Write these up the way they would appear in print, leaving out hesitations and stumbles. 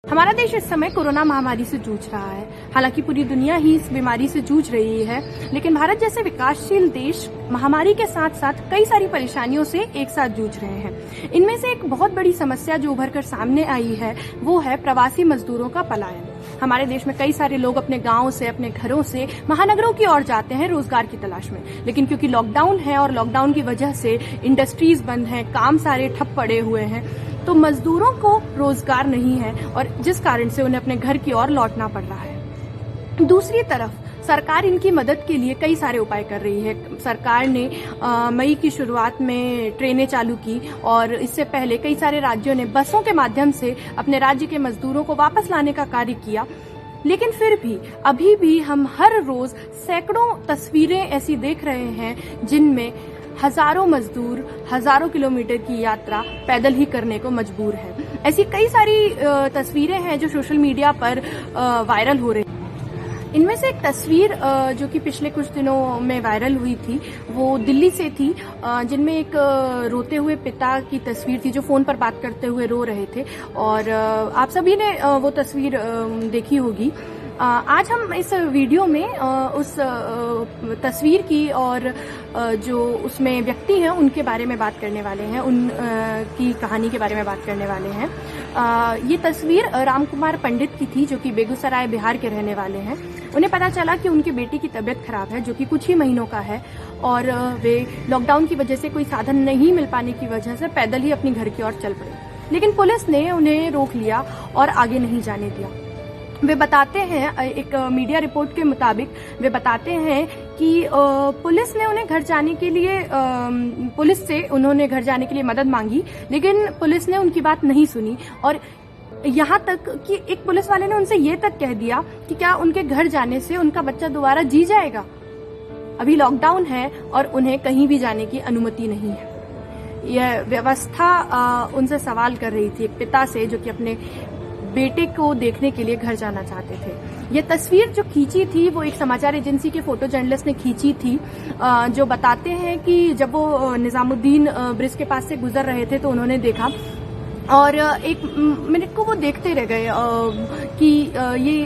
हमारा देश इस समय कोरोना महामारी से जूझ रहा है। हालांकि पूरी दुनिया ही इस बीमारी से जूझ रही है, लेकिन भारत जैसे विकासशील देश महामारी के साथ साथ कई सारी परेशानियों से एक साथ जूझ रहे हैं। इनमें से एक बहुत बड़ी समस्या जो उभर कर सामने आई है वो है प्रवासी मजदूरों का पलायन। हमारे देश में कई सारे लोग अपने गांवों से, अपने घरों से महानगरों की ओर जाते हैं रोजगार की तलाश में, लेकिन क्योंकि लॉकडाउन है और लॉकडाउन की वजह से इंडस्ट्रीज बंद हैं, काम सारे ठप पड़े हुए हैं, तो मजदूरों को रोजगार नहीं है और जिस कारण से उन्हें अपने घर की ओर लौटना पड़ रहा है। दूसरी तरफ सरकार इनकी मदद के लिए कई सारे उपाय कर रही है। सरकार ने मई की शुरुआत में ट्रेनें चालू की और इससे पहले कई सारे राज्यों ने बसों के माध्यम से अपने राज्य के मजदूरों को वापस लाने का कार्य किया। लेकिन फिर भी अभी भी हम हर रोज सैकड़ों तस्वीरें ऐसी देख रहे हैं जिनमें हजारों मजदूर हजारों किलोमीटर की यात्रा पैदल ही करने को मजबूर है। ऐसी कई सारी तस्वीरें हैं जो सोशल मीडिया पर वायरल हो रही हैं। इनमें से एक तस्वीर जो कि पिछले कुछ दिनों में वायरल हुई थी वो दिल्ली से थी, जिनमें एक रोते हुए पिता की तस्वीर थी जो फोन पर बात करते हुए रो रहे थे और आप सभी ने वो तस्वीर देखी होगी। आज हम इस वीडियो में उस तस्वीर की और जो उसमें व्यक्ति हैं उनके बारे में बात करने वाले हैं, उनकी कहानी के बारे में बात करने वाले हैं। ये तस्वीर रामकुमार पंडित की थी जो कि बेगूसराय बिहार के रहने वाले हैं। उन्हें पता चला कि उनकी बेटी की तबीयत खराब है जो कि कुछ ही महीनों का है और वे लॉकडाउन की वजह से कोई साधन नहीं मिल पाने की वजह से पैदल ही अपनी घर की ओर चल पड़े, लेकिन पुलिस ने उन्हें रोक लिया और आगे नहीं जाने दिया। वे बताते हैं, एक मीडिया रिपोर्ट के मुताबिक वे बताते हैं कि पुलिस ने उन्हें घर जाने के लिए पुलिस से उन्होंने घर जाने के लिए मदद मांगी, लेकिन पुलिस ने उनकी बात नहीं सुनी और यहाँ तक कि एक पुलिस वाले ने उनसे ये तक कह दिया कि क्या उनके घर जाने से उनका बच्चा दोबारा जी जाएगा। अभी लॉकडाउन है और उन्हें कहीं भी जाने की अनुमति नहीं है। यह व्यवस्था उनसे सवाल कर रही थी, एक पिता से जो कि अपने बेटे को देखने के लिए घर जाना चाहते थे। ये तस्वीर जो खींची थी वो एक समाचार एजेंसी के फोटो जर्नलिस्ट ने खींची थी, जो बताते हैं कि जब वो निजामुद्दीन ब्रिज के पास से गुजर रहे थे तो उन्होंने देखा और एक मिनट को वो देखते रह गए कि ये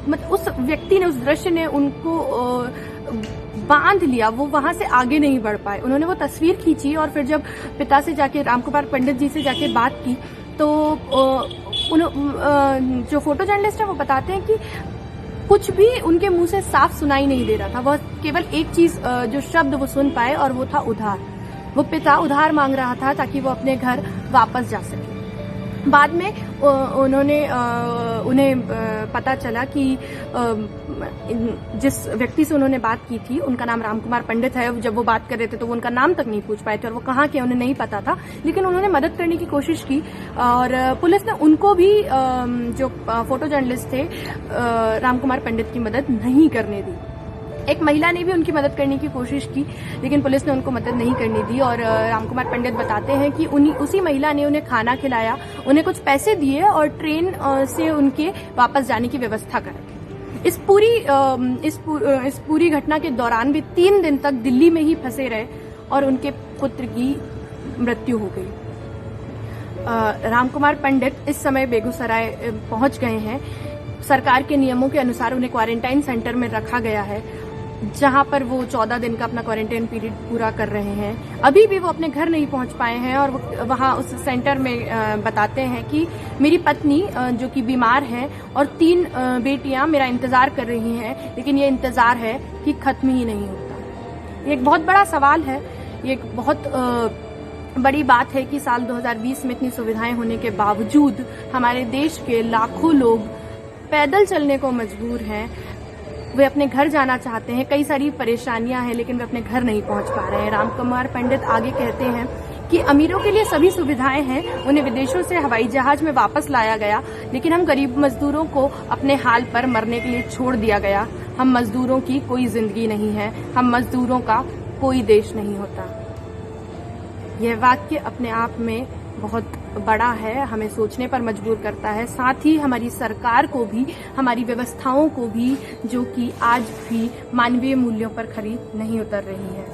मतलब उस व्यक्ति ने, उस दृश्य ने उनको बांध लिया, वो वहां से आगे नहीं बढ़ पाए। उन्होंने वो तस्वीर खींची और फिर जब पिता से जाके, रामकुमार पंडित जी से जाके बात की तो जो फोटो जर्नलिस्ट है वो बताते हैं कि कुछ भी उनके मुंह से साफ सुनाई नहीं दे रहा था। वह केवल एक चीज जो शब्द वो सुन पाए और वो था उधार। वो पिता उधार मांग रहा था ताकि वो अपने घर वापस जा सके। बाद में उन्हें पता चला कि जिस व्यक्ति से उन्होंने बात की थी उनका नाम रामकुमार पंडित है। जब वो बात कर रहे थे तो वो उनका नाम तक नहीं पूछ पाए थे और वो कहाँ के उन्हें नहीं पता था, लेकिन उन्होंने मदद करने की कोशिश की और पुलिस ने उनको भी, जो फोटो जर्नलिस्ट थे, रामकुमार पंडित की मदद नहीं करने दी। एक महिला ने भी उनकी मदद करने की कोशिश की लेकिन पुलिस ने उनको मदद नहीं करने दी और रामकुमार पंडित बताते हैं कि उसी महिला ने उन्हें खाना खिलाया, उन्हें कुछ पैसे दिए और ट्रेन से उनके वापस जाने की व्यवस्था करी। इस पूरी घटना के दौरान भी 3 दिन तक दिल्ली में ही फंसे रहे और उनके पुत्र की मृत्यु हो गई। रामकुमार पंडित इस समय बेगूसराय पहुंच गए हैं। सरकार के नियमों के अनुसार उन्हें क्वारंटाइन सेंटर में रखा गया है जहां पर वो 14 दिन का अपना क्वारंटाइन पीरियड पूरा कर रहे हैं। अभी भी वो अपने घर नहीं पहुंच पाए हैं और वहां उस सेंटर में बताते हैं कि मेरी पत्नी जो कि बीमार है और 3 बेटियां मेरा इंतजार कर रही हैं, लेकिन ये इंतजार है कि खत्म ही नहीं होता। ये एक बहुत बड़ा सवाल है। ये एक बहुत बड़ी बात है कि साल 2020 में इतनी सुविधाएं होने के बावजूद हमारे देश के लाखों लोग पैदल चलने को मजबूर हैं। वे अपने घर जाना चाहते हैं, कई सारी परेशानियां हैं, लेकिन वे अपने घर नहीं पहुंच पा रहे हैं। रामकुमार पंडित आगे कहते हैं कि अमीरों के लिए सभी सुविधाएं हैं, उन्हें विदेशों से हवाई जहाज में वापस लाया गया, लेकिन हम गरीब मजदूरों को अपने हाल पर मरने के लिए छोड़ दिया गया। हम मजदूरों की कोई जिंदगी नहीं है, हम मजदूरों का कोई देश नहीं होता। यह वाक्य अपने आप में बहुत बड़ा है, हमें सोचने पर मजबूर करता है। साथ ही हमारी सरकार को भी, हमारी व्यवस्थाओं को भी, जो कि आज भी मानवीय मूल्यों पर खरी नहीं उतर रही है।